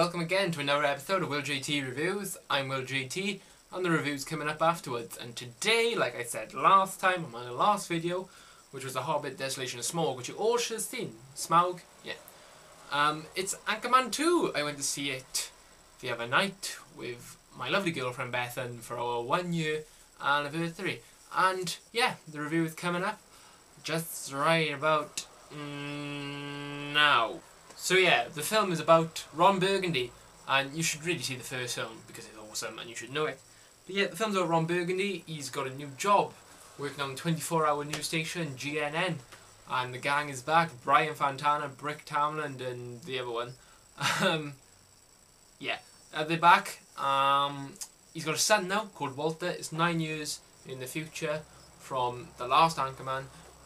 welcome again to another episode of Will JT Reviews. I'm Will JT, and the review's coming up afterwards. And today, like I said last time on my last video, which was The Hobbit, Desolation of Smaug, which you all should have seen. Smaug? Yeah. It's Anchorman 2. I went to see it the other night with my lovely girlfriend Bethan for our 1 year anniversary. And yeah, the review is coming up just right about now. So yeah, the film is about Ron Burgundy, and you should really see the first film because it's awesome and you should know it. But yeah, the film's about Ron Burgundy. He's got a new job working on the 24-hour news station GNN, and the gang is back. Brian Fantana, Brick Tamland, and the other one. Yeah, they're back. He's got a son now called Walter. It's 9 years in the future from the last Anchorman,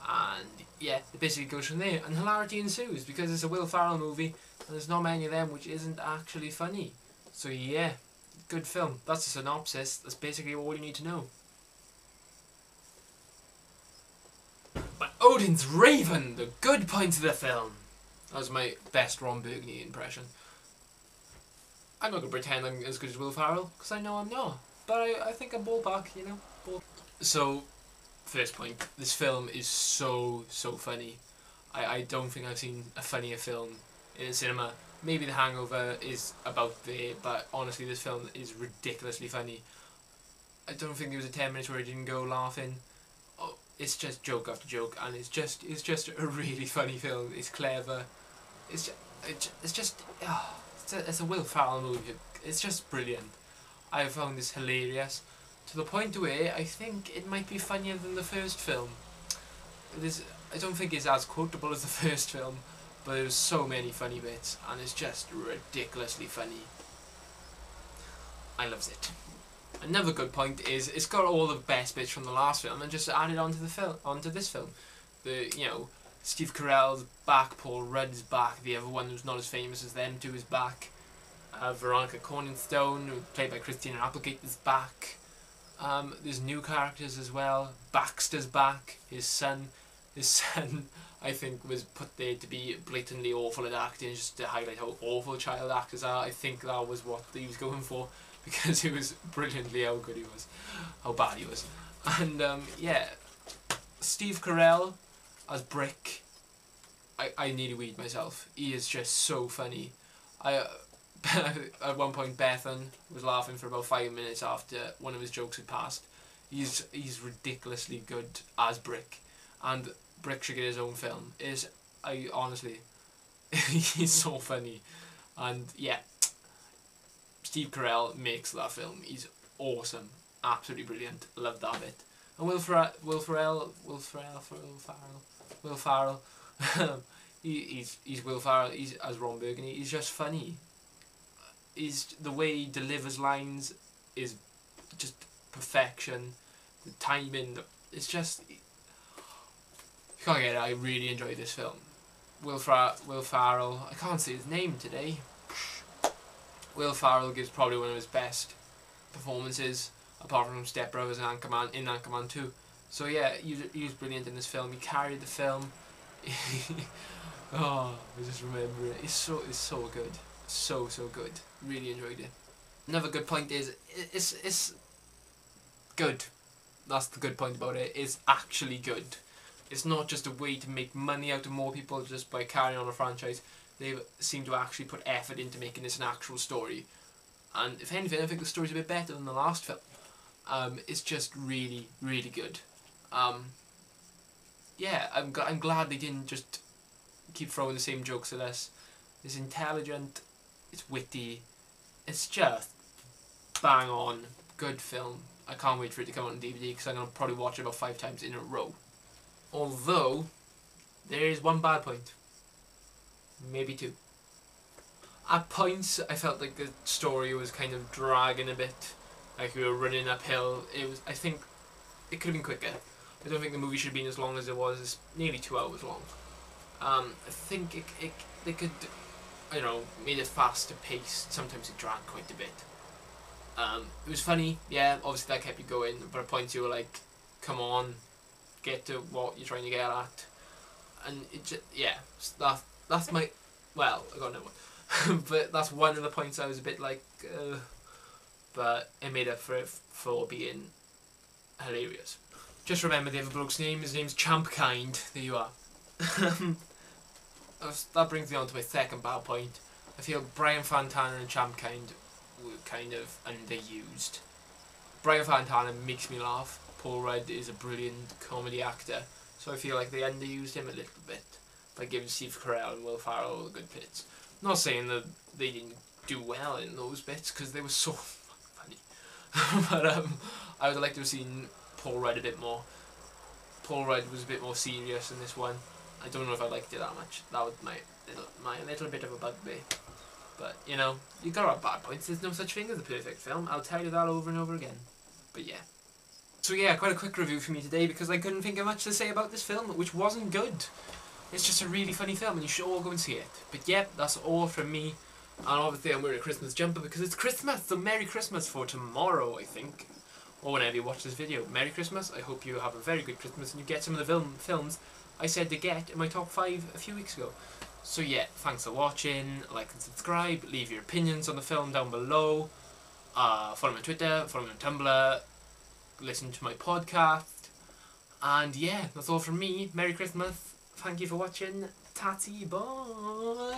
and yeah, it basically goes from there, and hilarity ensues because it's a Will Ferrell movie and there's not many of them which isn't actually funny. So yeah, good film. That's the synopsis. That's basically all you need to know. But Odin's Raven, the good points of the film. That was my best Ron Burgundy impression. I'm not going to pretend I'm as good as Will Ferrell, because I know I'm not. But I think I'm ballpark, you know. So, first point, this film is so funny. I don't think I've seen a funnier film in a cinema. Maybe The Hangover is about there, but honestly this film is ridiculously funny. I don't think there was a 10 minutes where I didn't go laughing. Oh, it's just joke after joke, and it's just a really funny film. It's clever. It's a Will Ferrell movie. It's just brilliant. I found this hilarious, to the point where I think it might be funnier than the first film. I don't think it's as quotable as the first film, but there's so many funny bits, and it's just ridiculously funny. I loves it. Another good point is it's got all the best bits from the last film and just added onto this film. Steve Carell's back, Paul Rudd's back, the other one who's not as famous as them two is back. Veronica Corningstone, played by Christina Applegate, is back. There's new characters as well. Baxter's back. His son, I think, was put there to be blatantly awful at acting, just to highlight how awful child actors are. I think that was what he was going for, because it was brilliantly how good he was, how bad he was. And yeah, Steve Carell as Brick, I nearly weed myself. He is just so funny. At one point Bethan was laughing for about 5 minutes after one of his jokes had passed. He's ridiculously good as Brick, and Brick should get his own film. Honestly, he's so funny. And yeah, Steve Carell makes that film. He's awesome, absolutely brilliant. Love that bit. And Will Ferrell. He's Will Ferrell. He's as Ron Burgundy. He's just funny. The way he delivers lines is just perfection. The timing, it's just, you can't get it. I really enjoyed this film. Will Ferrell, I can't say his name today. Will Ferrell gives probably one of his best performances, apart from Step Brothers and Anchorman 2. So yeah, he was brilliant in this film. He carried the film. Oh, I just remember it. It's so good. So good. Really enjoyed it. Another good point is it's good. That's the good point about it. It's actually good. It's not just a way to make money out of more people just by carrying on a franchise. They seem to actually put effort into making this an actual story. And if anything, I think the story's a bit better than the last film. It's just really good. Yeah, I'm glad they didn't just keep throwing the same jokes at us. It's intelligent. It's witty. It's just bang on. Good film. I can't wait for it to come out on DVD because I'm going to probably watch it about 5 times in a row. Although, there is one bad point. Maybe 2. At points, I felt like the story was kind of dragging a bit. Like we were running uphill. I think it could have been quicker. I don't think the movie should have been as long as it was. It's nearly 2 hours long. I think they could, I don't know, made it faster paced. Sometimes it dragged quite a bit. It was funny, yeah, obviously that kept you going, but at points you were like, come on, get to what you're trying to get at. And it just, yeah, that's my, well, I got no one. But that's one of the points I was a bit like, but it made up for it for being hilarious. Just remember the other bloke's name. His name's Champkind. There you are. That brings me on to my second bad point. I feel Brian Fantana and Champkind were kind of underused. Brian Fantana makes me laugh. Paul Rudd is a brilliant comedy actor, so I feel like they underused him a little bit by giving Steve Carell and Will Ferrell all the good bits. I'm not saying that they didn't do well in those bits, because they were so funny. But I would like to have seen Paul Rudd a bit more. Paul Rudd was a bit more serious in this one. I don't know if I liked it that much. That was my little bit of a bugbear. But, you know, you gotta have bad points. There's no such thing as a perfect film. I'll tell you that over and over again. But yeah. So yeah, quite a quick review for me today, because I couldn't think of much to say about this film, which wasn't good. It's just a really funny film, and you should all go and see it. But yeah, that's all from me. And obviously I'm wearing a Christmas jumper because it's Christmas, so Merry Christmas for tomorrow, I think. Or whenever you watch this video. Merry Christmas. I hope you have a very good Christmas and you get some of the films I said to get in my top 5 a few weeks ago. So yeah, thanks for watching. Like and subscribe. Leave your opinions on the film down below. Follow me on Twitter. Follow me on Tumblr. Listen to my podcast. And yeah, that's all from me. Merry Christmas. Thank you for watching. Tatty, bye.